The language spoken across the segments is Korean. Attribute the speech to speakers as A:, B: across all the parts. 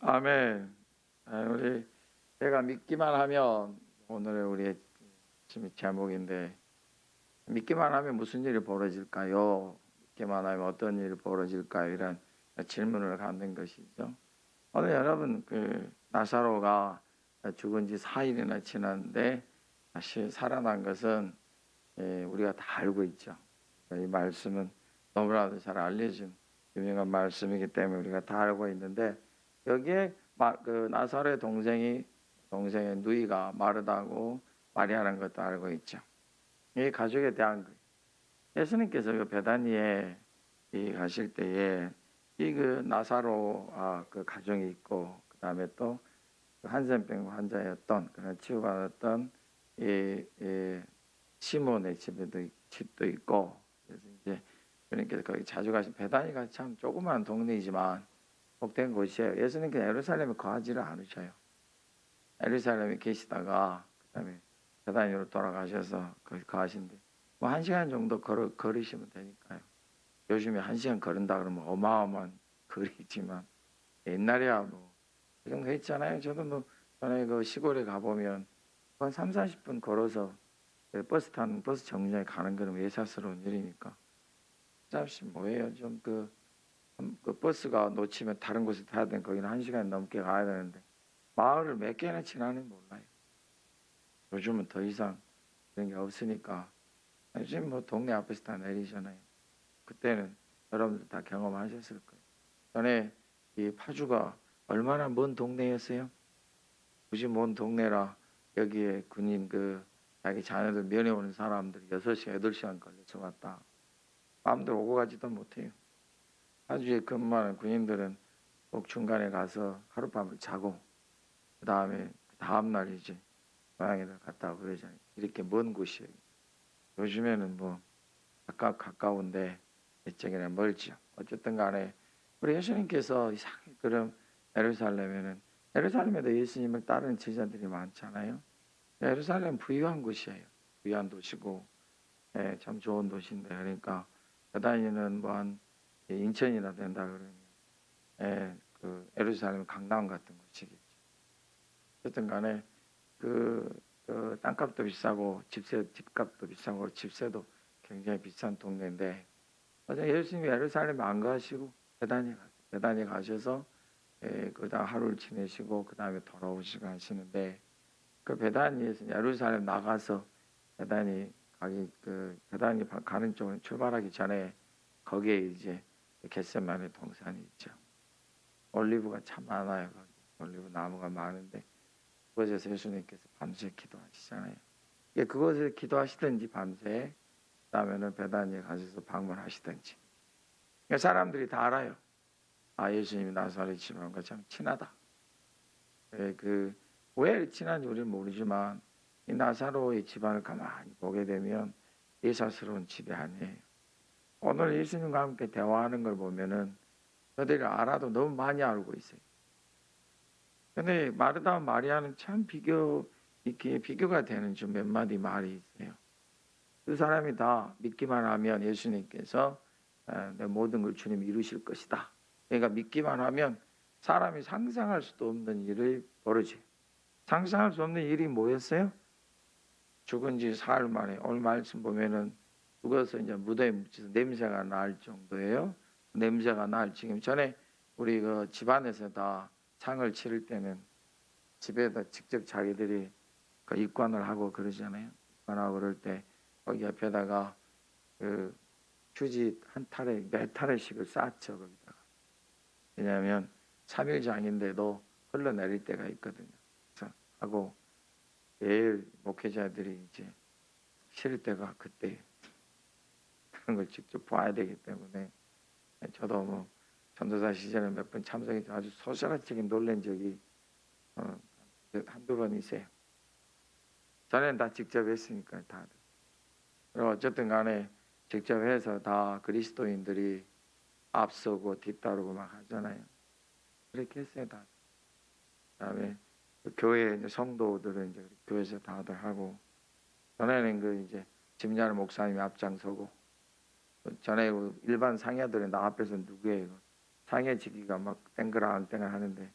A: 아멘. 우리 내가 믿기만 하면 오늘의 우리의 제목인데, 믿기만 하면 무슨 일이 벌어질까요? 믿기만 하면 어떤 일이 벌어질까요? 이런 질문을 갖는 것이죠. 오늘 여러분 나사로가 죽은 지 4일이나 지났는데 다시 살아난 것은 우리가 다 알고 있죠. 이 말씀은 너무나도 잘 알려진 유명한 말씀이기 때문에 우리가 다 알고 있는데, 여기에 나사로의 동생의 누이가 마르다고 마리아라는 것도 알고 있죠. 이 가족에 대한 예수님께서 베다니에 가실 때에 나사로 그 가정이 있고, 그 다음에 또 한센병 환자였던 그런 치유받았던 시몬의 집도 있고, 그래서 이제 그러니까 거기 자주 가신 베다니가 참 조그마한 동네이지만 복된 곳이에요. 예수님께서 예루살렘에 거하지를 않으셔요. 예루살렘에 계시다가 그다음에 베다니로 돌아가셔서 거기 거하신데, 뭐 1시간 정도 걸으시면 되니까요. 요즘에 1시간 걸은다 그러면 어마어마한 거리지만 옛날에야 뭐 그 정도 했잖아요. 저도 뭐 전에 그 시골에 가보면 한 30-40분 걸어서 버스 정류장에 가는 거는 예사스러운 일이니까. 잠시 뭐예요? 좀 그 버스가 놓치면 다른 곳에 타야 되는, 거기는 1시간 넘게 가야 되는데 마을을 몇 개나 지나는 몰라요. 요즘은 더 이상 그런 게 없으니까 요즘 뭐 동네 앞에서 다 내리잖아요. 그때는 여러분들 다 경험하셨을 거예요. 전에 이 파주가 얼마나 먼 동네였어요? 굳이 먼 동네라 여기에 군인 자기 자녀들 면회 오는 사람들이 6시간 8시간 걸려서 왔다. 마음대로 오고 가지도 못해요. 파주에 근무하는 군인들은 꼭 중간에 가서 하룻밤을 자고 그 다음에 다음날 이제 고향에다 갔다 오고 그러잖아요. 이렇게 먼 곳이에요. 요즘에는 뭐 가까운데 이쪽에는 멀죠. 어쨌든 간에 우리 예수님께서 이상하게 그럼 예루살렘에도 예수님을 따르는 제자들이 많잖아요. 예루살렘 부유한 곳이에요. 부유한 도시고, 참 좋은 도시인데, 그러니까 베다니는 뭐 한 인천이나 된다 그러면 예루살렘 강남 같은 곳이겠죠. 어쨌든 간에 땅값도 비싸고 집값도 비싸고 집세도 굉장히 비싼 동네인데, 어제 예수님이 예루살렘 안 가시고 베다니 가셔서 그다 하루를 지내시고 그 다음에 돌아오시고 하시는데, 그 베다니에서 예루살렘 나가서 베다니 가는 쪽으로 출발하기 전에 거기에 이제 겟세마네 동산이 있죠. 올리브가 참 많아요. 거기 올리브 나무가 많은데 그곳에서 예수님께서 밤새 기도하시잖아요. 그곳에서 기도하시든지 밤새, 그다음에는 베다니에 가셔서 방문하시든지, 사람들이 다 알아요. 예수님이 나사렛 집안과 참 친하다. 왜 친한지 우리는 모르지만 이 나사로의 집안을 가만히 보게 되면 예사스러운 집이 아니에요. 오늘 예수님과 함께 대화하는 걸 보면은 저들이 알아도 너무 많이 알고 있어요. 근데 마르다와 마리아는 참 비교가 되는 좀 몇 마디 말이 있어요. 두 사람이 다 믿기만 하면 예수님께서 내 모든 걸 주님이 이루실 것이다. 그러니까 믿기만 하면 사람이 상상할 수도 없는 일을 벌어져요. 상상할 수 없는 일이 뭐였어요? 죽은 지 사흘 만에, 오늘 말씀 보면은 죽어서 이제 무덤에 묻혀서 냄새가 날 정도예요. 냄새가 날 지금 전에 우리 집안에서 다 상을 치를 때는 집에다 직접 자기들이 입관을 하고 그러잖아요. 입관하고 그럴 때 거기 옆에다가 휴지 한 탈에 몇 타래씩을 쌓죠. 거기다가. 왜냐하면 3일장인데도 흘러내릴 때가 있거든요. 그래서 하고 매일 목회자들이 이제 쉴 때가 그때 그런 걸 직접 봐야 되기 때문에, 저도 뭐 전도사 시절에 몇 번 참석해서 아주 소스라치게 놀란 적이 한두 번 있어요. 전에는 다 직접 했으니까 다들. 그리고 어쨌든 간에 직접 해서 다 그리스도인들이 앞서고 뒤따르고 막 하잖아요. 그렇게 했어요, 다. 그다음에 교회 이제 성도들은 이제 교회에서 다들 하고, 전에는 이제 집야를 목사님이 앞장서고, 전에 일반 상야들은 나 앞에서 누구예요? 상야 지기가 막 땡그랑 하는데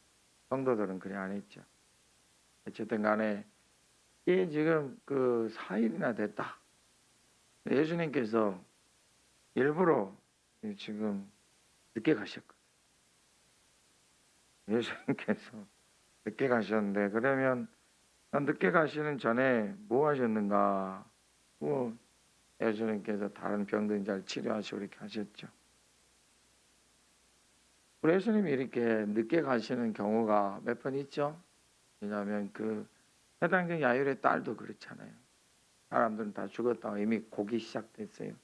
A: 성도들은 그래 안 했죠. 어쨌든 간에 이게 지금 그 4일이나 됐다. 예수님께서 일부러 지금 늦게 가셨거든요. 예수님께서 늦게 가셨는데 그러면 늦게 가시는 전에 뭐 하셨는가? 뭐 예수님께서 다른 병든 자를 치료하시고 이렇게 하셨죠. 우리 예수님이 이렇게 늦게 가시는 경우가 몇 번 있죠. 왜냐하면 그 해당적 야율의 딸도 그렇잖아요. 사람들은 다 죽었다고 이미 고기 시작됐어요.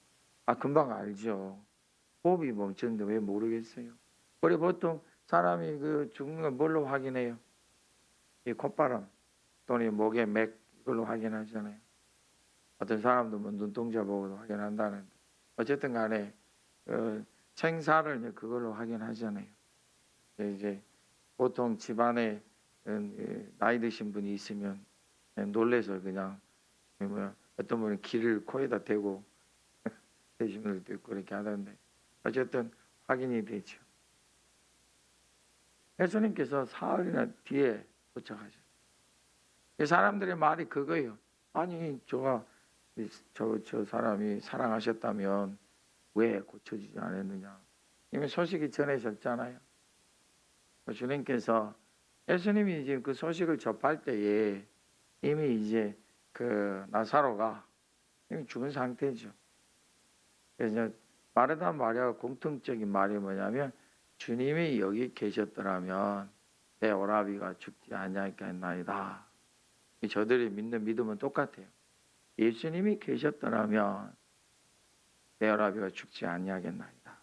A: 금방 알죠. 호흡이 멈췄는데 왜 모르겠어요? 우리 보통 사람이 그 죽는 걸 뭘로 확인해요? 이 콧바람 또는 목의 맥 이걸로 확인하잖아요. 어떤 사람도 뭐 눈동자 보고도 확인한다는데 어쨌든 간에 생사를 이제 그걸로 확인하잖아요. 이제 보통 집안에 나이 드신 분이 있으면 놀래서 그냥 어떤 분은 기를 코에다 대고 되신 분들도 있고 그렇게 하던데 어쨌든 확인이 되죠. 예수님께서 사흘이나 뒤에 도착하셨어요. 사람들의 말이 그거예요. 아니 저 사람이 사랑하셨다면 왜 고쳐지지 않았느냐. 이미 소식이 전해졌잖아요. 주님께서 예수님이 이제 그 소식을 접할 때에 이미 이제 그 나사로가 이미 죽은 상태죠. 그래서 마르다 마리아가 공통적인 말이 뭐냐면 주님이 여기 계셨더라면 내 오라비가 죽지 아니하겠나이다. 저들이 믿는 믿음은 똑같아요. 예수님이 계셨더라면 내 오라비가 죽지 아니하겠나이다.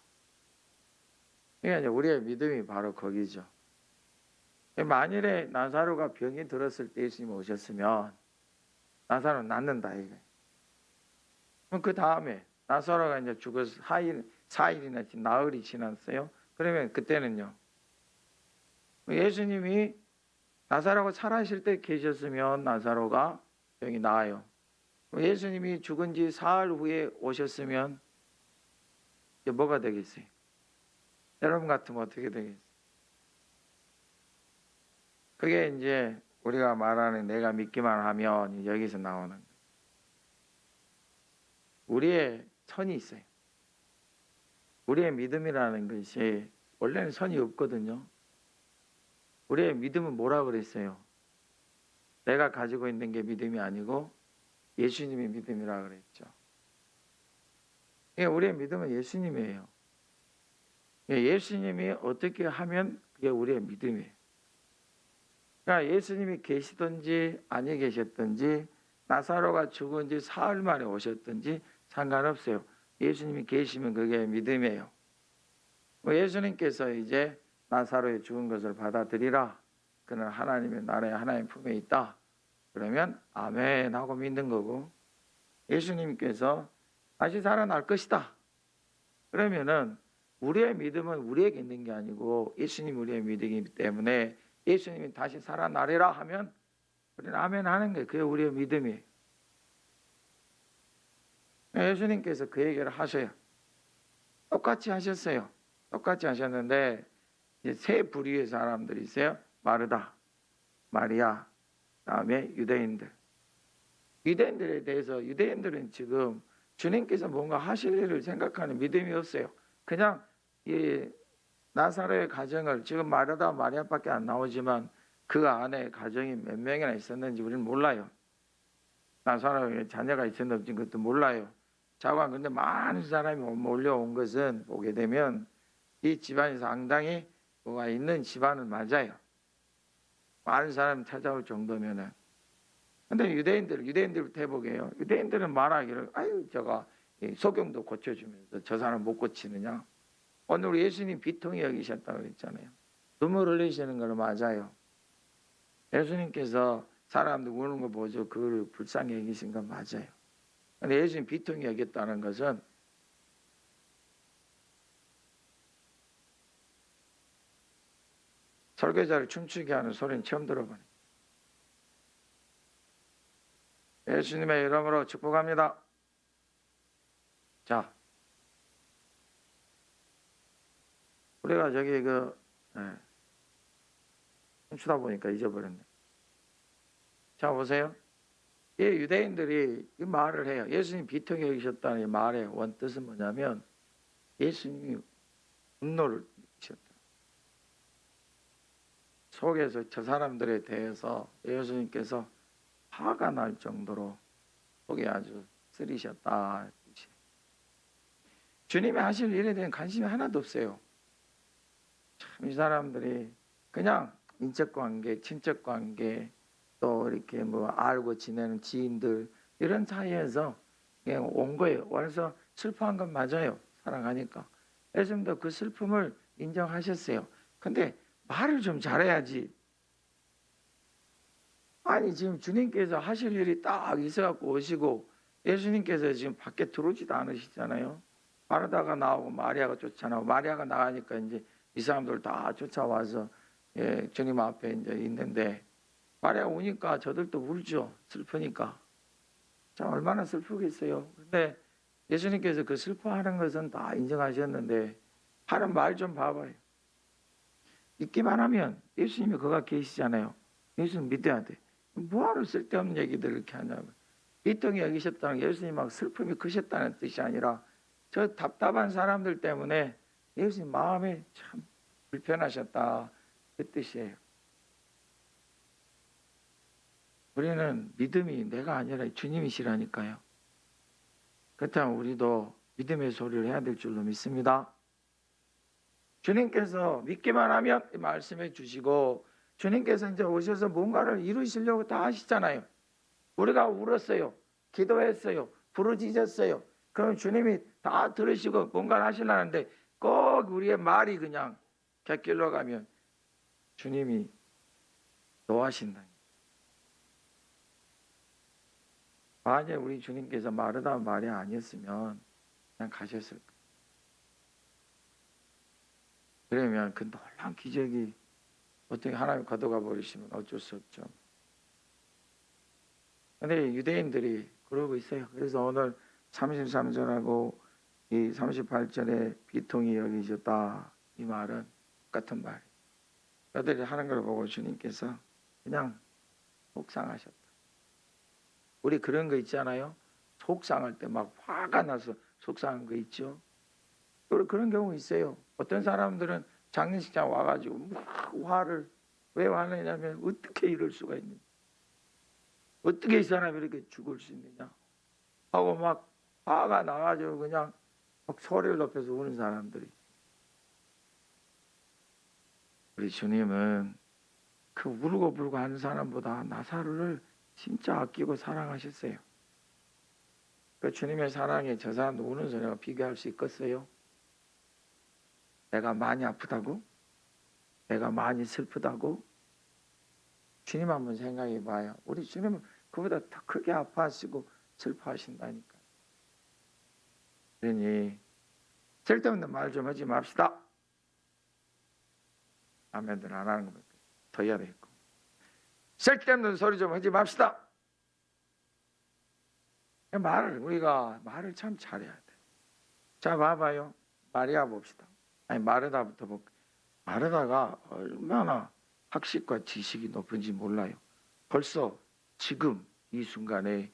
A: 그러니까 우리의 믿음이 바로 거기죠. 만일에 나사로가 병이 들었을 때 예수님이 오셨으면 나사로는 낫는다 이거예요. 그럼 그 다음에 나사로가 이제 죽어서 4일이나 나흘이 지났어요. 그러면 그때는요. 예수님이 나사로가 살아있을 때 계셨으면 나사로가 병이 나아요. 예수님이 죽은 지 사흘 후에 오셨으면 이제 뭐가 되겠어요? 여러분 같으면 어떻게 되겠어요? 그게 이제 우리가 말하는 내가 믿기만 하면 여기서 나오는 거예요. 우리의 선이 있어요. 우리의 믿음이라는 것이 원래는 선이 없거든요. 우리의 믿음은 뭐라 그랬어요? 내가 가지고 있는 게 믿음이 아니고 예수님이 믿음이라 그랬죠. 우리의 믿음은 예수님이에요. 예수님이 어떻게 하면 그게 우리의 믿음이에요. 그러니까 예수님이 계시든지 아니 계셨든지 나사로가 죽은 지 사흘 만에 오셨든지 상관없어요. 예수님이 계시면 그게 믿음이에요. 예수님께서 이제 나사로의 죽은 것을 받아들이라. 그는 하나님의 나라에 하나님 품에 있다. 그러면 아멘 하고 믿는 거고 예수님께서 다시 살아날 것이다. 그러면은 우리의 믿음은 우리에게 있는 게 아니고 예수님 우리의 믿음이기 때문에 예수님이 다시 살아나리라 하면 우리는 아멘 하는 거예요. 그게 우리의 믿음이에요. 예수님께서 그 얘기를 하셔요. 똑같이 하셨어요. 똑같이 하셨는데 이제 세 부류의 사람들이 있어요. 마르다, 마리아, 다음에 유대인들. 유대인들에 대해서 유대인들은 지금 주님께서 뭔가 하실 일을 생각하는 믿음이 없어요. 그냥 이 나사로의 가정을 지금 마르다, 마리아밖에 안 나오지만 그 안에 가정이 몇 명이나 있었는지 우리는 몰라요. 나사로의 자녀가 있었는지 그것도 몰라요. 자관 근데 많은 사람이 몰려온 것은 보게 되면 이 집안이 상당히 뭐가 있는 집안은 맞아요. 많은 사람이 찾아올 정도면은. 근데 유대인들부터 해보게요. 유대인들은 말하기를 아유 저가 소경도 고쳐주면서 저 사람 못 고치느냐. 오늘 우리 예수님 비통히 여기셨다고 그랬잖아요. 눈물 흘리시는 건 맞아요. 예수님께서 사람들 우는 거 보죠. 그걸 불쌍히 여기신 건 맞아요. 근데 예수님 비통히 여겼다는 것은 설교자를 춤추게 하는 소리는 처음 들어보네. 예수님의 이름으로 축복합니다. 자, 우리가 저기 춤추다 보니까 잊어버렸네. 자 보세요. 이 유대인들이 이 말을 해요. 예수님 비통히 여기셨다는 이 말의 원뜻은 뭐냐면 예수님이 분노를 일으키셨다. 속에서 저 사람들에 대해서 예수님께서 화가 날 정도로 속이 아주 쓰리셨다. 주님이 하실 일에 대한 관심이 하나도 없어요. 참 이 사람들이 그냥 인척관계, 친척관계 또 이렇게 뭐 알고 지내는 지인들 이런 사이에서 그냥 온 거예요. 와서 슬퍼한 건 맞아요. 사랑하니까. 예수님도 그 슬픔을 인정하셨어요. 근데 말을 좀 잘해야지. 아니 지금 주님께서 하실 일이 딱 있어갖고 오시고 예수님께서 지금 밖에 들어오지도 않으시잖아요. 마르다가 나오고 마리아가 쫓아나오고 마리아가 나가니까 이제 이 사람들 다 쫓아와서 주님 앞에 이제 있는데 마리아 오니까 저들도 울죠. 슬프니까. 자 얼마나 슬프겠어요. 근데 예수님께서 그 슬퍼하는 것은 다 인정하셨는데 하는 말 좀 봐봐요. 믿기만 하면 예수님이 거가 계시잖아요. 예수님 믿어야 돼. 뭐하러 쓸데없는 얘기들 이렇게 하냐면 비통히 여기셨다는 게 예수님 막 슬픔이 크셨다는 뜻이 아니라 저 답답한 사람들 때문에 예수님 마음이 참 불편하셨다 그 뜻이에요. 우리는 믿음이 내가 아니라 주님이시라니까요. 그렇다면 우리도 믿음의 소리를 해야 될 줄로 믿습니다. 주님께서 믿기만 하면 말씀해 주시고 주님께서 이제 오셔서 뭔가를 이루시려고 다 하시잖아요. 우리가 울었어요. 기도했어요. 부르짖었어요. 그럼 주님이 다 들으시고 뭔가를 하시려는데 꼭 우리의 말이 그냥 곁길로 가면 주님이 노하신다. 만약에 우리 주님께서 마르다 말이 아니었으면 그냥 가셨을 거예요. 그러면 그 놀라운 기적이 어떻게 하나님 가져가 버리시면 어쩔 수 없죠. 근데 유대인들이 그러고 있어요. 그래서 오늘 33절하고 이 38절에 비통히 여기셨다 이 말은 똑같은 말이에요. 그들이 하는 걸 보고 주님께서 그냥 속상하셨다. 우리 그런 거 있잖아요. 속상할 때 막 화가 나서 속상한 거 있죠. 그런 경우 있어요. 어떤 사람들은 장례식장 와가지고 막 화를 왜 화내냐면 어떻게 이럴 수가 있느냐. 어떻게 이 사람이 이렇게 죽을 수 있느냐 하고 막 화가 나가지고 그냥 막 소리를 높여서 우는 사람들이. 우리 주님은 그 울고 불고 하는 사람보다 나사로를 진짜 아끼고 사랑하셨어요. 그 주님의 사랑에 저 사람도 우는 소리가 비교할 수 있겠어요? 내가 많이 아프다고? 내가 많이 슬프다고? 주님 한번 생각해 봐요. 우리 주님은 그보다 더 크게 아파하시고 슬퍼하신다니까. 그러니 쓸데없는 말 좀 하지 맙시다. 아멘들 안 하는 것밖에 더 해야 되겠고. 쓸데없는 소리 좀 하지 맙시다. 우리가 말을 참 잘해야 돼. 자 봐봐요. 마리아 봅시다. 아니 마르다부터 볼게요. 마르다가 얼마나 학식과 지식이 높은지 몰라요. 벌써 지금 이 순간에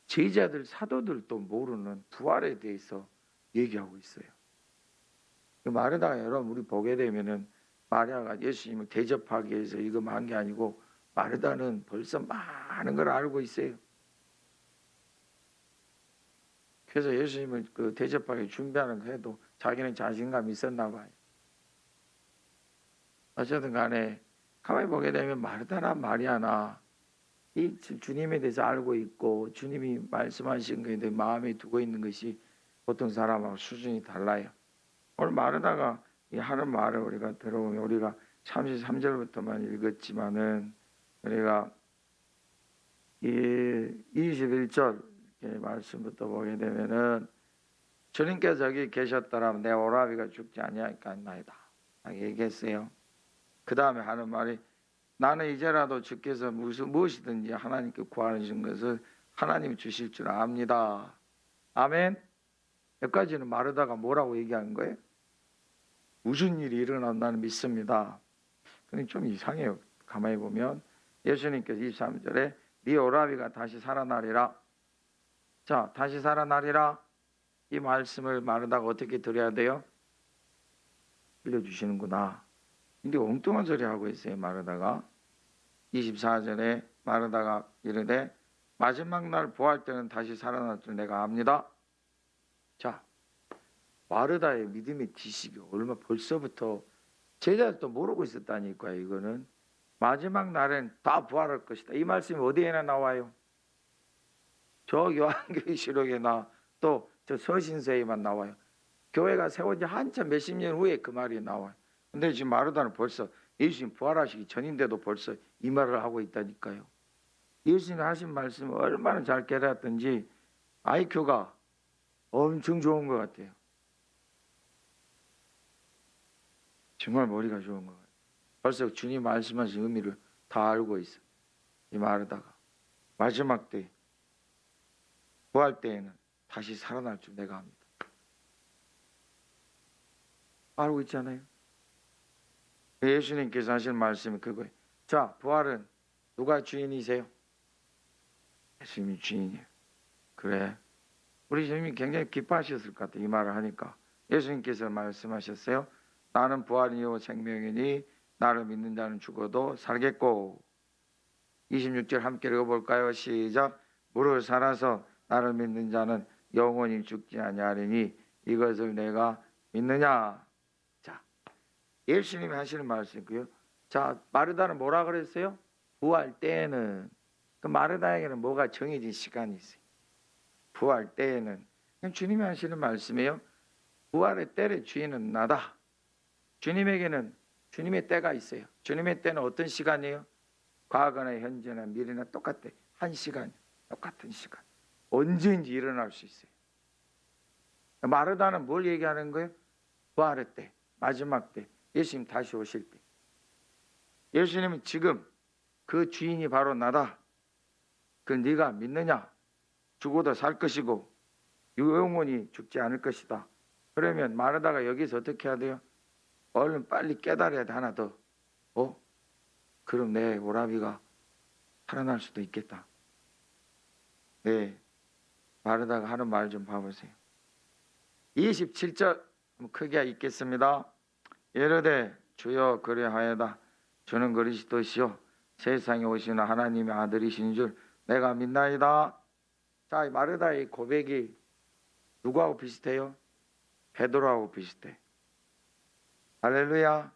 A: 제자들 사도들도 모르는 부활에 대해서 얘기하고 있어요. 마르다가 여러분 우리 보게 되면은 마리아가 예수님을 대접하기 위해서 이거 한 게 아니고 마르다는 벌써 많은 걸 알고 있어요. 그래서 예수님을 그 대접하기 준비하는 거 해도 자기는 자신감이 있었나 봐요. 어쨌든 간에 가만히 보게 되면 마르다나 마리아나 이 주님에 대해서 알고 있고 주님이 말씀하신 것에 대해 마음에 두고 있는 것이 보통 사람하고 수준이 달라요. 오늘 마르다가 이 하는 말을 우리가 들어보면 우리가 33절부터만 읽었지만은 우리가 이 21절 말씀부터 보게 되면은 주님께서 저기 계셨더라면 내 오라비가 죽지 아니하겠나이다 얘기했어요. 그 다음에 하는 말이 나는 이제라도 주께서 무엇이든지 하나님께 구하시는 것을 하나님이 주실 줄 압니다. 아멘. 여기까지는 마르다가 뭐라고 얘기하는 거예요? 무슨 일이 일어난다는 믿습니다. 근데 좀 이상해요. 가만히 보면 예수님께서 23절에 네 오라비가 다시 살아나리라. 자, 다시 살아나리라. 이 말씀을 마르다가 어떻게 드려야 돼요? 들려주시는구나. 근데 엉뚱한 소리 하고 있어요. 마르다가 24절에 마르다가 이르되 마지막 날 부활 때는 다시 살아날 줄 내가 압니다. 자, 마르다의 믿음의 지식이 얼마 벌써부터 제자들도 모르고 있었다니까요. 이거는 마지막 날엔 다 부활할 것이다. 이 말씀이 어디에나 나와요? 저 요한계시록에나 또 저 서신서에만 나와요. 교회가 세운 지 한참 몇십 년 후에 그 말이 나와요. 근데 지금 마르다는 벌써 예수님 부활하시기 전인데도 벌써 이 말을 하고 있다니까요. 예수님 하신 말씀을 얼마나 잘 깨달았던지 IQ가 엄청 좋은 것 같아요. 정말 머리가 좋은 것 같아요. 벌써 주님 말씀하신 의미를 다 알고 있어. 이 마르다가 마지막 때 부활 때에는 다시 살아날 줄 내가 압니다. 알고 있잖아요. 예수님께서 하신 말씀이 그거예요. 자, 부활은 누가 주인이세요? 예수님이 주인이에요. 그래. 우리 주님이 굉장히 기뻐하셨을 것 같아요. 이 말을 하니까. 예수님께서 말씀하셨어요. 나는 부활이요 생명이니 나를 믿는 자는 죽어도 살겠고. 26절 함께 읽어볼까요? 시작. 무릇 살아서 나를 믿는 자는 영원히 죽지 아니하리니 이것을 내가 믿느냐. 자, 예수님이 하시는 말씀이고요. 자, 마르다는 뭐라 그랬어요? 부활 때에는. 그 마르다에게는 뭐가 정해진 시간이 있어요. 부활 때에는. 주님이 하시는 말씀이에요. 부활의 때의 주인은 나다. 주님에게는 주님의 때가 있어요. 주님의 때는 어떤 시간이에요? 과거나 현재나 미래나 똑같아. 한 시간, 똑같은 시간. 언제든지 일어날 수 있어요. 마르다는 뭘 얘기하는 거예요? 부활의 때, 마지막 때, 예수님 다시 오실 때. 예수님은 지금 그 주인이 바로 나다. 그 네가 믿느냐? 죽어도 살 것이고 영원히 죽지 않을 것이다. 그러면 마르다가 여기서 어떻게 해야 돼요? 얼른 빨리 깨달아야 돼. 하나 더. 그럼 내 오라비가 살아날 수도 있겠다. 네, 마르다가 하는 말 좀 봐보세요. 27절 크게 읽겠습니다. 이르되 주여 그리하여다. 주는 그리스도시요 세상에 오시는 하나님의 아들이신 줄 내가 믿나이다. 자, 마르다의 고백이 누구하고 비슷해요? 베드로하고 비슷해. 할렐루야.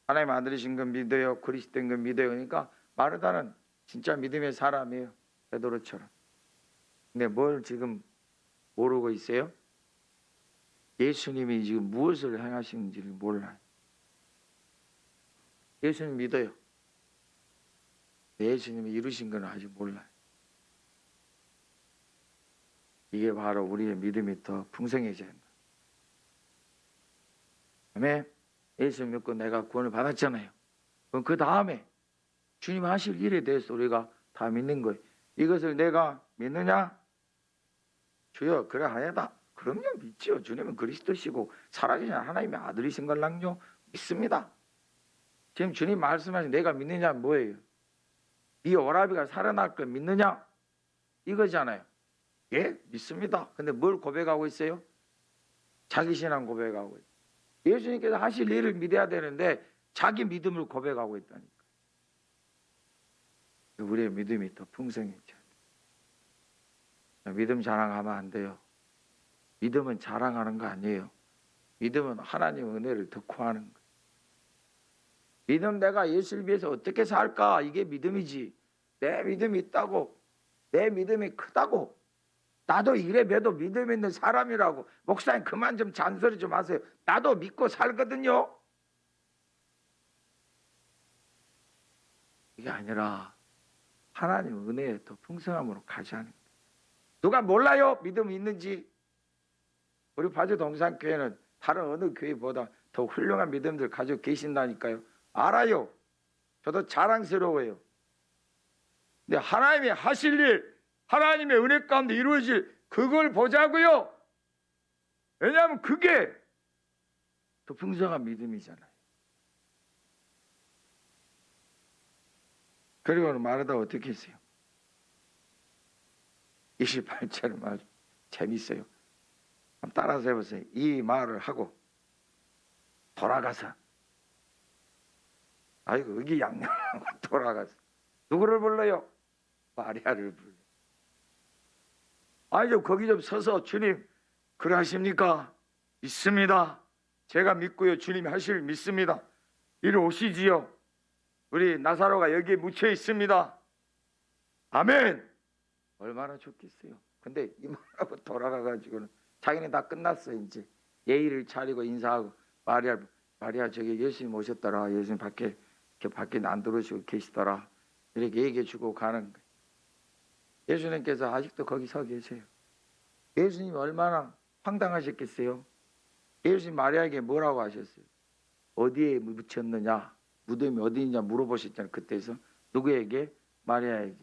A: 하나님 아들이신 건 믿어요. 그리스도인 건 믿어요. 그러니까 마르다는 진짜 믿음의 사람이에요. 베드로처럼. 근데 뭘 지금 모르고 있어요? 예수님이 지금 무엇을 행하시는지를 몰라요. 예수님 믿어요. 예수님이 이루신 건 아직 몰라요. 이게 바로 우리의 믿음이 더 풍성해져야 한다. 아멘. 예수 믿고 내가 구원을 받았잖아요. 그럼 그 다음에 주님 하실 일에 대해서 우리가 다 믿는 거예요. 이것을 내가 믿느냐? 주여 그러하여다. 그럼요 믿지요. 주님은 그리스도시고 살아계신 하나님의 아들이신 걸랑요 믿습니다. 지금 주님 말씀하신 내가 믿느냐 뭐예요? 네 오라비가 살아날 걸 믿느냐? 이거잖아요. 예, 믿습니다. 근데 뭘 고백하고 있어요? 자기 신앙 고백하고 있어요. 예수님께서 하실 일을 믿어야 되는데 자기 믿음을 고백하고 있다니까. 우리의 믿음이 더 풍성해져. 믿음 자랑하면 안 돼요. 믿음은 자랑하는 거 아니에요. 믿음은 하나님의 은혜를 더 구하는 거예요. 믿음 내가 예수를 위해서 어떻게 살까? 이게 믿음이지. 내 믿음이 있다고, 내 믿음이 크다고, 나도 이래봬도 믿음 있는 사람이라고. 목사님 그만 좀 잔소리 좀 하세요. 나도 믿고 살거든요. 이게 아니라 하나님 은혜의 더 풍성함으로 가자는 거예요. 누가 몰라요? 믿음이 있는지. 우리 파주 동산교회는 다른 어느 교회보다 더 훌륭한 믿음들 가지고 계신다니까요. 알아요. 저도 자랑스러워요. 근데 하나님이 하실 일, 하나님의 은혜 가운데 이루어질 그걸 보자고요. 왜냐하면 그게 더 풍성한 믿음이잖아요. 그리고 마르다가 어떻게 했어요? 28절의 말 재밌어요. 한번 따라서 해보세요. 이 말을 하고 돌아가서, 아이고 의기양양하고 돌아가서 누구를 불러요? 마리아를 불러. 아이고 거기 좀 서서 주님 그러하십니까? 믿습니다. 제가 믿고요. 주님이 하실 믿습니다. 이리 오시지요. 우리 나사로가 여기에 묻혀 있습니다. 아멘. 얼마나 좋겠어요. 근데 이 말하고 돌아가가지고는 자기는 다 끝났어. 이제 예의를 차리고 인사하고 마리아 저기 예수님 오셨더라. 예수님 밖에 안 들어오시고 계시더라. 이렇게 얘기해주고 가는 거예요. 예수님께서 아직도 거기 서 계세요. 예수님이 얼마나 황당하셨겠어요. 예수님 마리아에게 뭐라고 하셨어요? 어디에 묻혔느냐, 무덤이 어디 있냐 물어보셨잖아요. 그때서 누구에게? 마리아에게.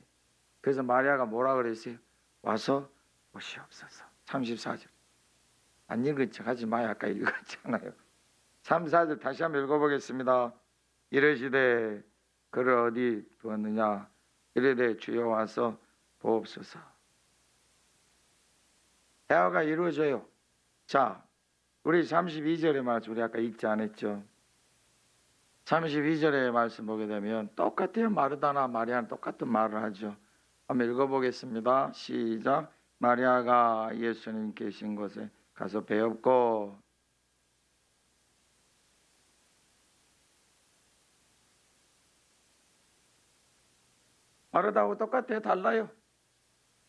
A: 그래서 마리아가 뭐라 그랬어요? 와서 보시옵소서. 34절. 안 읽은 척 하지 마요. 아까 읽었잖아요. 34절 다시 한번 읽어보겠습니다. 이르시되 그를 어디 두었느냐? 이르되 주여 와서 보옵소서. 대화가 이루어져요. 자, 우리 32절의 말씀 우리 아까 읽지 않았죠? 32절의 말씀 보게 되면 똑같아요. 마르다나 마리아는 똑같은 말을 하죠. 한번 읽어보겠습니다. 시작. 마리아가 예수님 계신 곳에 가서 배웠고, 마르다하고 똑같아요. 달라요.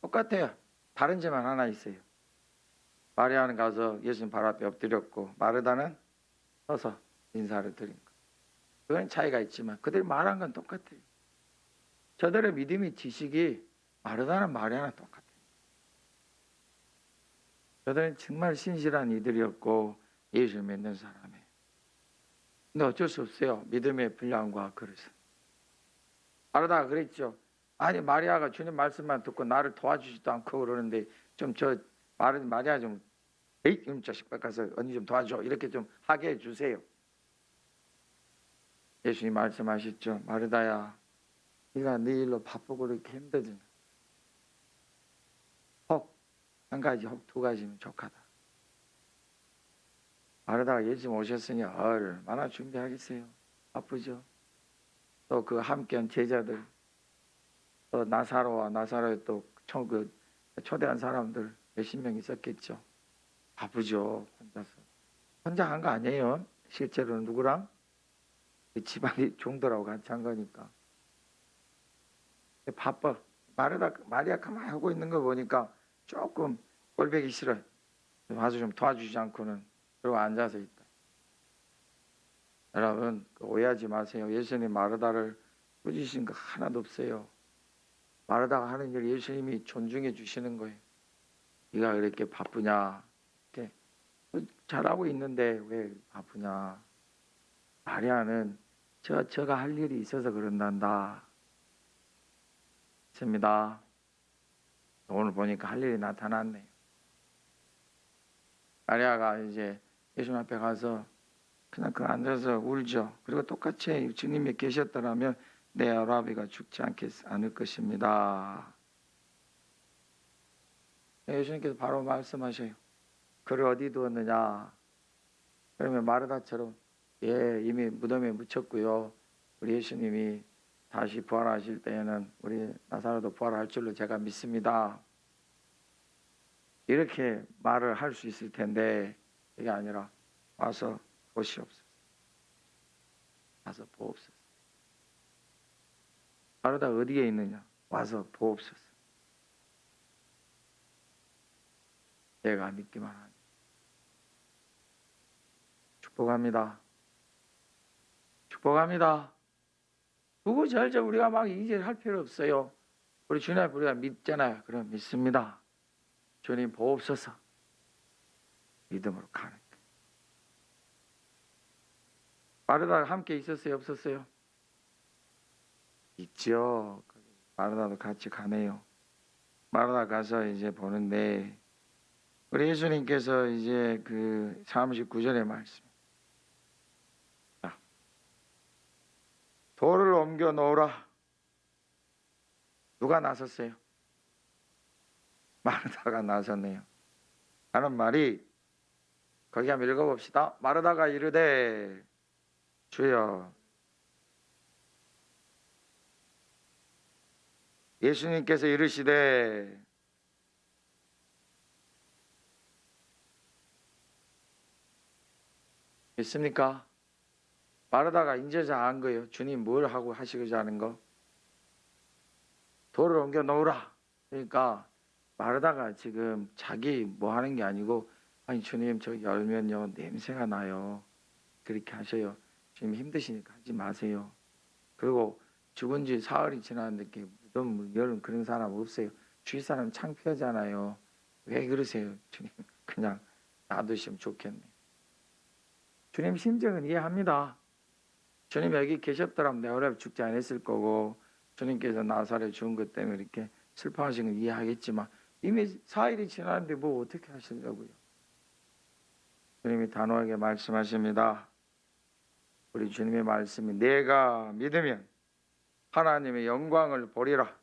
A: 똑같아요. 다른 점만 하나 있어요. 마리아는 가서 예수님 발 앞에 엎드렸고 마르다는 서서 인사를 드린 거. 그건 차이가 있지만 그들이 말한 건 똑같아요. 저들의 믿음의 지식이 마르다는 마리아는 똑같아요. 저들은 정말 신실한 이들이었고 예수를 믿는 사람이에요. 근데 어쩔 수 없어요. 믿음의 분량과 그릇은. 마르다가 그랬죠. 아니 마리아가 주님 말씀만 듣고 나를 도와주지도 않고 그러는데 좀 마리아 좀 에이 이 자식 가서 언니 좀 도와줘 이렇게 좀 하게 해주세요. 예수님 말씀하셨죠. 마르다야 네가 네 일로 바쁘고 그렇게 힘들잖아. 혹 한 가지 혹 두 가지면 족하다. 마르다가 예수님 오셨으니 얼마나 준비하겠어요. 바쁘죠. 또 그 함께한 제자들 또 나사로에 또 초대한 사람들 몇십 명 있었겠죠. 바쁘죠. 혼자 한 거 아니에요. 실제로는 누구랑? 집안이 종들하고 같이 한 거니까. 바빠. 마리아 가만히 하고 있는 거 보니까 조금 꼴보기 싫어요. 와서 좀 도와주지 않고는. 그러고 앉아서 있다. 여러분 오해하지 마세요. 예수님 마르다를 꾸짖으신 거 하나도 없어요. 마르다가 하는 일 예수님이 존중해 주시는 거예요. 네가 그렇게 바쁘냐? 이렇게 잘하고 있는데 왜 바쁘냐? 마리아는 저가 할 일이 있어서 그런단다. 있습니다. 오늘 보니까 할 일이 나타났네요. 마리아가 이제 예수님 앞에 가서 그냥 앉아서 울죠. 그리고 똑같이 주님이 계셨더라면 내 아라비가 죽지 않을 것입니다. 예수님께서 바로 말씀하셔요. 그를 어디 두었느냐? 그러면 마르다처럼 이미 무덤에 묻혔고요. 우리 예수님이 다시 부활하실 때에는 우리 나사로도 부활할 줄로 제가 믿습니다. 이렇게 말을 할 수 있을 텐데 이게 아니라 와서 보시옵소서. 와서 보옵소서. 마르다 어디에 있느냐? 와서 보옵소서. 내가 믿기만 하니. 축복합니다. 축복합니다. 구구절절 우리가 막 이제 할 필요 없어요. 우리 주님 우리가 믿잖아요. 그럼 믿습니다. 주님 보옵소서. 믿음으로 가는 거예요. 마르다가 함께 있었어요? 없었어요? 있죠. 마르다도 같이 가네요. 마르다 가서 이제 보는데 우리 예수님께서 이제 그 39절의 말씀. 돌을 옮겨 놓으라. 누가 나섰어요? 마르다가 나섰네요. 하는 말이 거기 한번 읽어봅시다. 마르다가 이르되 주여, 예수님께서 이르시되 믿습니까? 마르다가 인제자 한 거예요. 주님 뭘 하고 하시고자 하는 거? 돌을 옮겨 놓으라. 그러니까 마르다가 지금 자기 뭐 하는 게 아니고, 아니 주님 저 열면요 냄새가 나요. 그렇게 하셔요. 주님 힘드시니까 하지 마세요. 그리고 죽은 지 사흘이 지났는데 무덤 열은 그런 사람 없어요. 주위 사람 창피하잖아요. 왜 그러세요? 주님 그냥 놔두시면 좋겠네요. 주님 심정은 이해합니다. 주님 여기 계셨더라면 내가 죽지 않았을 거고, 주님께서 나사렛 죽은 것 때문에 이렇게 슬퍼하신 건 이해하겠지만 이미 4일이 지났는데 뭐 어떻게 하시려고요? 주님이 단호하게 말씀하십니다. 우리 주님의 말씀이 내가 믿으면 하나님의 영광을 보리라.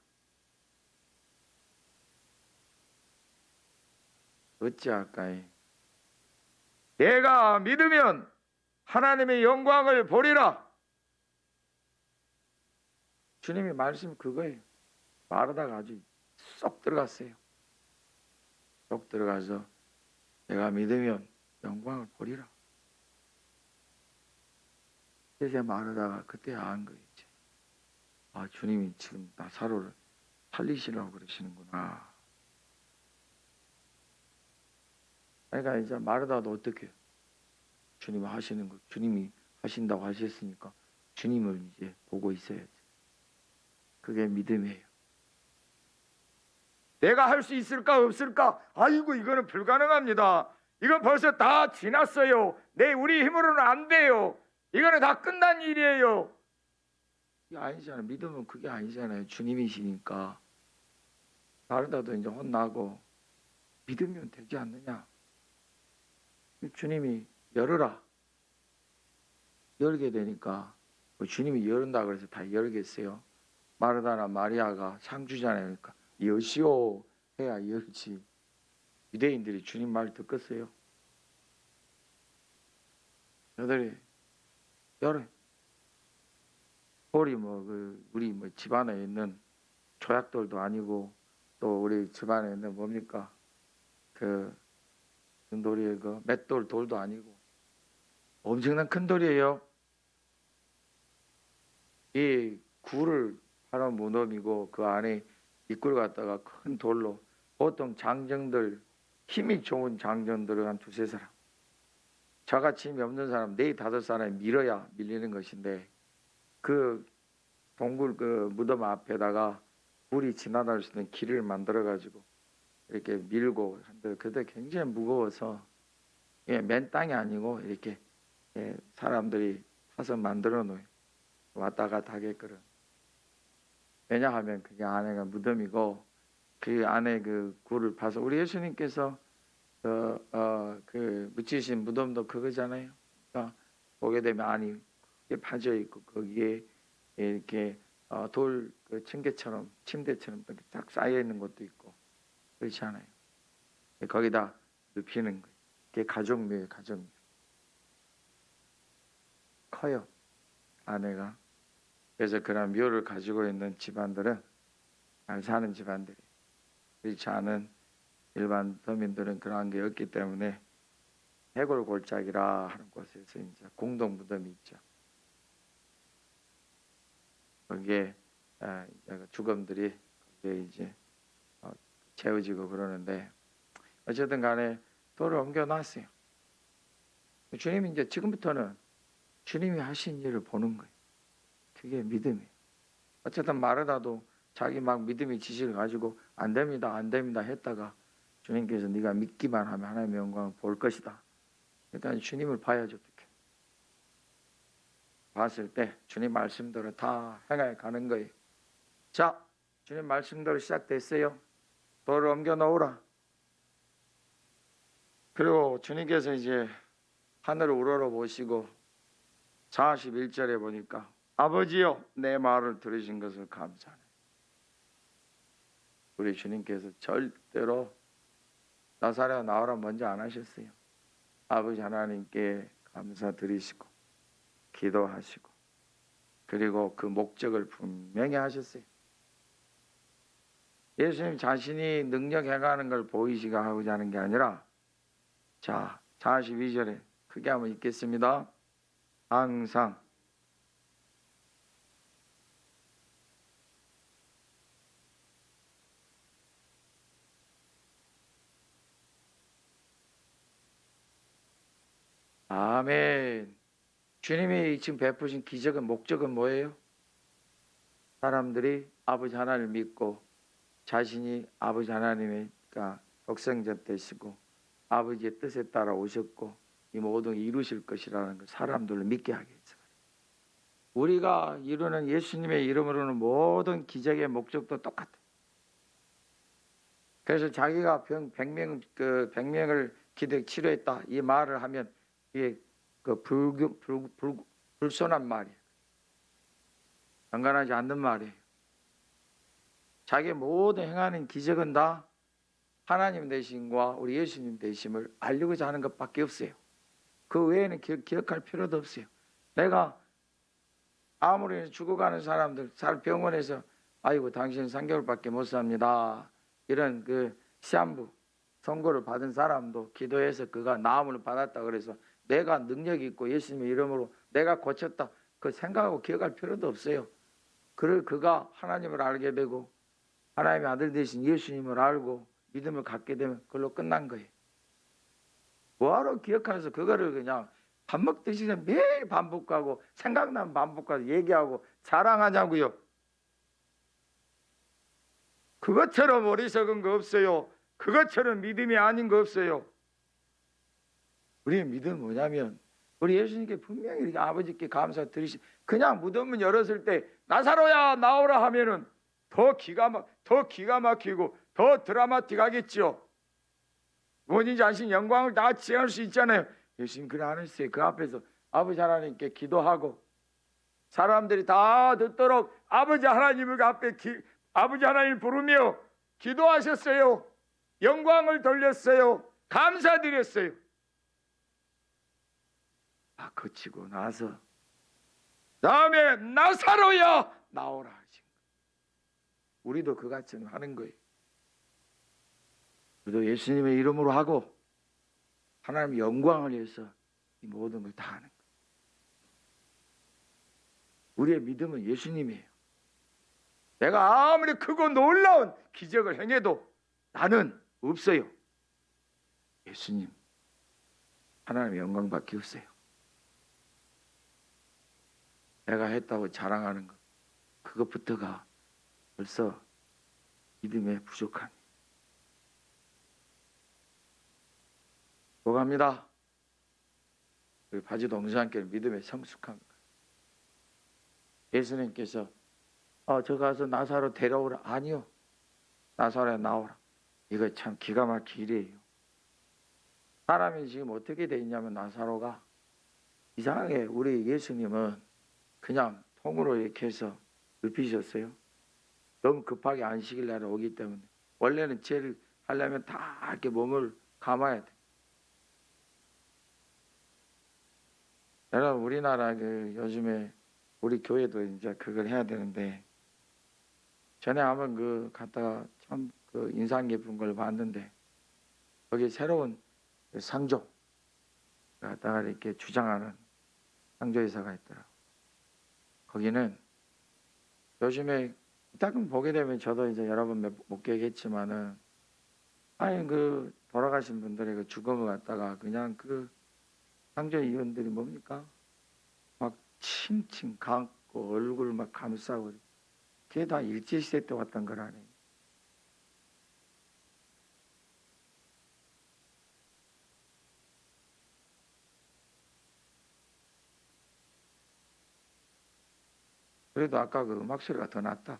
A: 어찌할까요? 내가 믿으면 하나님의 영광을 보리라. 주님의 말씀이 그거예요. 마르다가 아주 쏙 들어갔어요. 쏙 들어가서 내가 믿으면 영광을 보리라. 그래서 마르다가 그때 안 거예요. 아, 주님이 지금 나사로를 살리시라고 그러시는구나. 그러니까 이제 마르다도 어떻게 해요? 주님이 하시는 거, 주님이 하신다고 하셨으니까 주님을 이제 보고 있어야지. 그게 믿음이에요. 내가 할 수 있을까 없을까? 아이고 이거는 불가능합니다. 이건 벌써 다 지났어요. 우리 힘으로는 안 돼요. 이거는 다 끝난 일이에요. 이게 아니잖아요. 믿음은 그게 아니잖아요. 주님이시니까. 마르다도 이제 혼나고 믿으면 되지 않느냐. 주님이 열어라. 열게 되니까 주님이 열은다 그래서 다 열겠어요. 마르다나 마리아가 상주잖아요. 그러니까 여시오 해야 열지. 유대인들이 주님 말 듣겠어요? 여들이 열어. 우리 우리 집안에 있는 조약돌도 아니고 또 우리 집안에 있는 뭡니까? 그 돌이에 맷돌 돌도 아니고 엄청난 큰 돌이에요. 이 굴을 하는 무덤이고 그 안에 이끌 갖다가 큰 돌로 보통 장정들 힘이 좋은 장정들은 한 두세 사람, 저같이 힘이 없는 사람 4-5사람이 밀어야 밀리는 것인데 그 동굴 그 무덤 앞에다가 물이 지나갈 수 있는 길을 만들어 가지고 이렇게 밀고 한데 그때 굉장히 무거워서 맨 땅이 아니고 이렇게 사람들이 타서 만들어 놓아요. 왔다 갔다 하게끔. 왜냐하면 그게 안에가 무덤이고 그 안에 그 굴을 파서 우리 예수님께서 그 묻히신 무덤도 그거잖아요. 그러니까 보게 되면 안이 크게 파져 있고 거기에 이렇게 돌 그 층계처럼 침대처럼 이렇게 딱 쌓여 있는 것도 있고 그렇지 않아요. 거기다 눕히는 거예요. 그게 가족묘예요. 가족묘. 커요. 안에가. 그래서 그런 묘를 가지고 있는 집안들은 잘 사는 집안들이, 그렇지 않은 일반 서민들은 그러한 게 없기 때문에 해골골짜기라 하는 곳에서 이제 공동 무덤이 있죠. 거기에 죽음들이 거기에 이제 재워지고 그러는데 어쨌든 간에 돌을 옮겨놨어요. 주님이 이제 지금부터는 주님이 하신 일을 보는 거예요. 그게 믿음이에요. 어쨌든 마르다도 자기 막 믿음의 지식을 가지고 안 됩니다 했다가 주님께서 네가 믿기만 하면 하나님의 영광을 볼 것이다. 그러니까 주님을 봐야죠. 어떻게 봤을 때 주님 말씀대로 다 행해 가는 거예요. 자, 주님 말씀대로 시작됐어요. 돌을 옮겨 놓으라. 그리고 주님께서 이제 하늘을 우러러 보시고 41절에 보니까 아버지여 내 말을 들으신 것을 감사하네. 우리 주님께서 절대로 나사렛 나오라 먼저 안 하셨어요. 아버지 하나님께 감사드리시고 기도하시고 그리고 그 목적을 분명히 하셨어요. 예수님 자신이 능력 행하는 걸 보이시가 하고자 하는 게 아니라, 자 42절에 크게 한번 읽겠습니다. 항상 아멘. 주님이 지금 베푸신 기적은 목적은 뭐예요? 사람들이 아버지 하나님을 믿고 자신이 아버지 하나님의 독생자 되시고 아버지의 뜻에 따라 오셨고 이 모든 이루실 것이라는 걸 사람들을 믿게 하게 했어요. 우리가 이루는 예수님의 이름으로는 모든 기적의 목적도 똑같아요. 그래서 자기가 100명을 치료했다 이 말을 하면 이게 그 불손한 말이에요. 상관하지 않는 말이에요. 자기 모든 행하는 기적은 다 하나님 되심과 우리 예수님 되심을 알리고자 하는 것밖에 없어요. 그 외에는 기억할 필요도 없어요. 내가 아무리 죽어가는 사람들 병원에서 아이고 당신 3개월밖에 못 삽니다 이런 그 시한부 선고를 받은 사람도 기도해서 그가 나음을 받았다 그래서 내가 능력이 있고 예수님의 이름으로 내가 고쳤다 그 생각하고 기억할 필요도 없어요. 그가 하나님을 알게 되고 하나님의 아들 되신 예수님을 알고 믿음을 갖게 되면 그걸로 끝난 거예요. 뭐하러 기억하면서 그거를 그냥 밥 먹듯이 매일 반복하고 생각나면 반복하고 얘기하고 자랑하냐고요. 그것처럼 어리석은 거 없어요. 그것처럼 믿음이 아닌 거 없어요. 우리의 믿음은 뭐냐면 우리 예수님께 분명히 이렇게 아버지께 감사드리시 그냥 무덤문 열었을 때 나사로야 나오라 하면은 더 기가 막히고 더 드라마틱하겠죠. 뭔지 아신 영광을 다 취할 수 있잖아요. 예수님 그래 안 했어요. 그 앞에서 아버지 하나님께 기도하고 사람들이 다 듣도록 아버지 하나님을 앞에 아버지 하나님 부르며 기도하셨어요. 영광을 돌렸어요. 감사드렸어요. 거치고 나서 다음에 나사로야 나오라 하신 거예요. 우리도 그같이 하는 거예요. 우리도 예수님의 이름으로 하고 하나님의 영광을 위해서 이 모든 걸 다 하는 거예요. 우리의 믿음은 예수님이에요. 내가 아무리 크고 놀라운 기적을 행해도 나는 없어요. 예수님 하나님의 영광밖에 없어요. 내가 했다고 자랑하는 것 그것부터가 벌써 믿음의 부족함. 뭐갑니다. 우리 바지 동생께 믿음의 성숙함. 예수님께서 저 가서 나사로 데려오라. 아니요. 나사로에 나오라. 이거 참 기가 막힌 일이에요. 사람이 지금 어떻게 돼 있냐면 나사로가 이상하게 우리 예수님은 그냥 통으로 이렇게 해서 눕히셨어요. 너무 급하게 안식일 날에 오기 때문에 원래는 죄를 하려면 다 이렇게 몸을 감아야 돼. 여러분 우리나라 요즘에 우리 교회도 이제 그걸 해야 되는데 전에 한번 갔다가 참 인상 깊은 걸 봤는데 거기 새로운 상조 갖다가 이렇게 주장하는 상조회사가 있더라고. 거기는 요즘에 가끔 보게 되면 저도 이제 여러 번 목격했지만은 돌아가신 분들의 그 죽음을 갖다가 그냥 상조위원들이 뭡니까? 막 칭칭 감고 얼굴 막 감싸고 그게 다 일제시대 때 왔던 거라네. 그래도 아까 그 음악 소리가 더 낫다.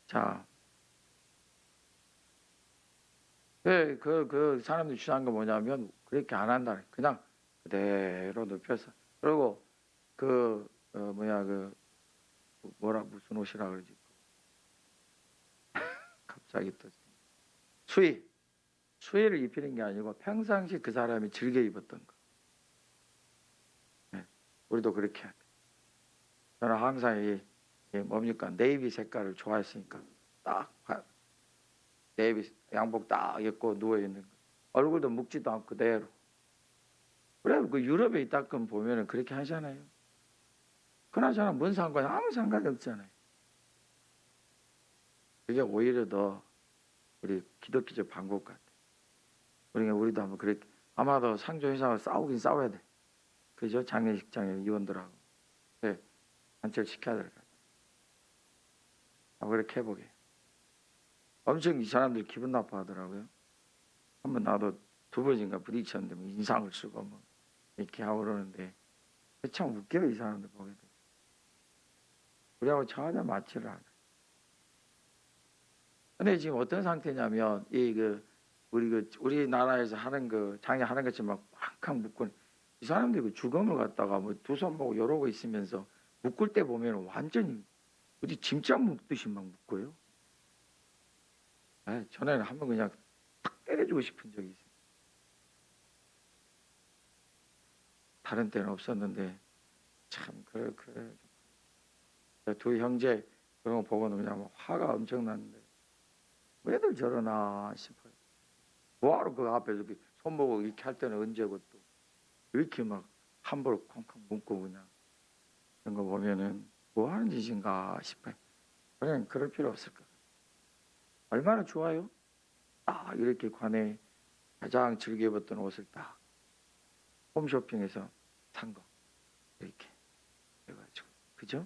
A: 자, 그 사람들이 주장한 거 뭐냐면 그렇게 안 한다. 그냥 그대로 눕혀서 그리고 뭐라 무슨 옷이라 그러지? 갑자기 또 수의를 입히는 게 아니고 평상시 그 사람이 즐겨 입었던 거. 네. 우리도 그렇게 해야 돼. 저는 항상 이 뭡니까 네이비 색깔을 좋아했으니까 딱 네이비 양복 딱 입고 누워 있는 거. 얼굴도 묵지도 않고 그대로. 그래 그 유럽에 있다끔 보면은 그렇게 하잖아요. 그나저나 뭔 상관이 아무 상관이 없잖아요. 그게 오히려 더 우리 기독교적 방법 같아. 그러니까 우리도 한번 그렇게 아마도 상조회사와 싸우긴 싸워야 돼. 그죠? 장례식장에 의원들하고. 네, 단체를 시켜야 될 것 같아. 한번 그렇게 해보게. 엄청 이 사람들 기분 나빠하더라고요. 한번 나도 2번인가 부딪혔는데 뭐 인상을 쓰고 뭐 이렇게 하고 그러는데 참 웃겨요 이 사람들 보게 돼. 우리하고 전혀 맞지를 않아요. 근데 지금 어떤 상태냐면 우리나라에서 하는 그 장례하는 것처럼 막 쾅쾅 묶고 이 사람들이 그 주검을 갖다가 뭐 두 손 보고 이러고 있으면서 묶을 때 보면 완전히 어디 짐짝 묶듯이 막 묶어요. 전에는 한번 그냥 탁 때려주고 싶은 적이 있어요. 다른 때는 없었는데 참 그래. 두 형제 그런 거 보고는 그냥 화가 엄청났는데 왜들 저러나 싶어요. 뭐하러 그 앞에서 이렇게 손보고 이렇게 할 때는 언제고 또 이렇게 막 함부로 쾅쾅 묶고 그냥 그런 거 보면은 뭐 하는 짓인가 싶어요. 그냥 그럴 필요 없을 것 같아요. 얼마나 좋아요? 딱 이렇게 관에 가장 즐겨 입었던 옷을 딱 홈쇼핑에서 산 거 이렇게 해가지고 그죠?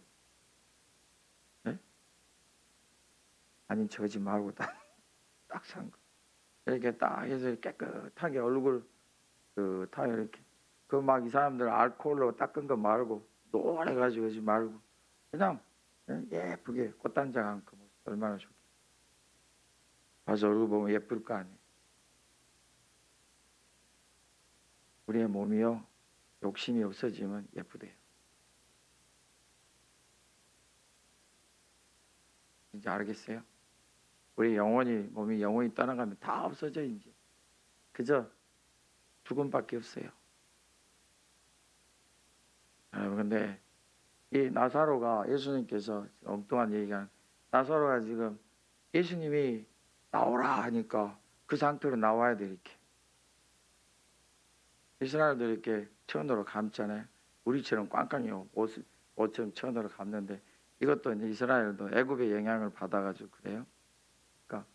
A: 네? 아닌 척하지 말고 딱 산 거 이렇게 딱 해서 깨끗하게 얼굴 다 이렇게 그 막 이 사람들 알코올로 닦은 거 말고 노래가지고 하지 말고 그냥 예쁘게 꽃단장한 그 모습 얼마나 좋게 봐서 얼굴 보면 예쁠 거 아니에요. 우리의 몸이요 욕심이 없어지면 예쁘대요. 이제 알겠어요? 우리 몸이 영혼이 떠나가면 다 없어져 이제 그저 죽음밖에 없어요. 여러분 근데 이 나사로가 예수님께서 엉뚱한 얘기가 나사로가 지금 예수님이 나오라 하니까 그 상태로 나와야 돼 이렇게. 이스라엘도 이렇게 천으로 감잖아요. 우리처럼 꽝꽝이요 옷처럼 천으로 감는데 이것도 이제 이스라엘도 애굽의 영향을 받아가지고 그래요. 그러니까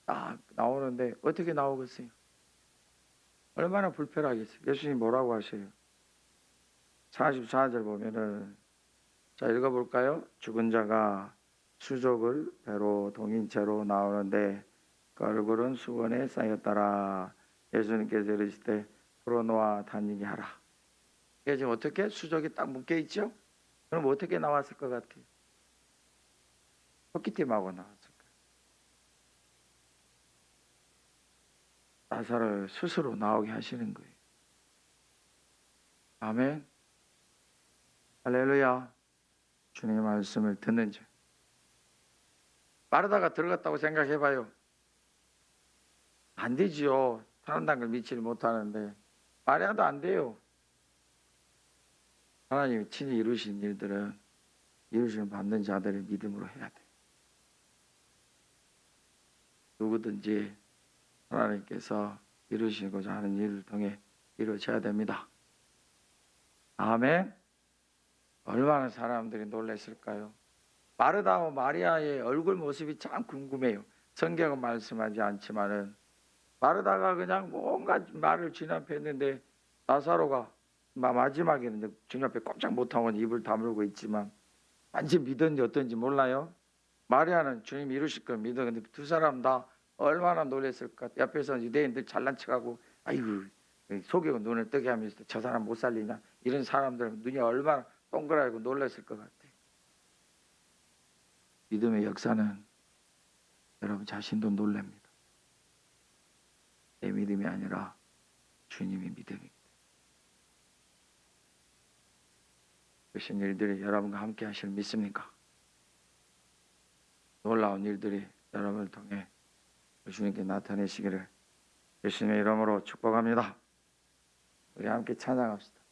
A: 딱 나오는데 어떻게 나오겠어요? 얼마나 불편하겠어요. 예수님 뭐라고 하셔요? 44절 보면은 자 읽어볼까요? 죽은 자가 수족을 배로 동인채로 나오는데 그 얼굴은 수건에 쌓였더라. 예수님께서 이르시되 풀어놓아 다니게 하라. 이게 지금 어떻게 수족이 딱 묶여있죠? 그럼 어떻게 나왔을 것 같아요? 토끼팀하고 나왔을 거예요. 나사로를 스스로 나오게 하시는 거예요. 아멘. 할렐루야. 주님의 말씀을 듣는 자. 마르다가 들어갔다고 생각해봐요. 안 되지요. 사람단 걸 믿지를 못하는데 마리아도 안 돼요. 하나님이 친히 이루신 일들은 이루심을 받는 자들의 믿음으로 해야 돼. 누구든지 하나님께서 이루시고자 하는 일을 통해 이루어져야 됩니다. 아멘. 얼마나 사람들이 놀랐을까요? 마르다와 마리아의 얼굴 모습이 참 궁금해요. 성경은 말씀하지 않지만은 마르다가 그냥 온갖 말을 진압했는데 나사로가 마지막에는 진압에 꼼짝 못하고 입을 다물고 있지만 완전 믿었는지 어떤지 몰라요. 마리아는 주님 이루실 걸 믿어. 근데 두 사람 다 얼마나 놀랐을까. 옆에서 유대인들 잘난 척하고 아이고 속이고 눈을 뜨게 하면서 저 사람 못 살리냐 이런 사람들 눈이 얼마나 동그랗고 놀랐을 것 같아. 믿음의 역사는 여러분 자신도 놀랍니다. 내 믿음이 아니라 주님의 믿음입니다. 그신 일들이 여러분과 함께 하실 믿습니까? 놀라운 일들이 여러분을 통해 주님께 나타내시기를 예수님의 이름으로 축복합니다. 우리 함께 찬양합시다.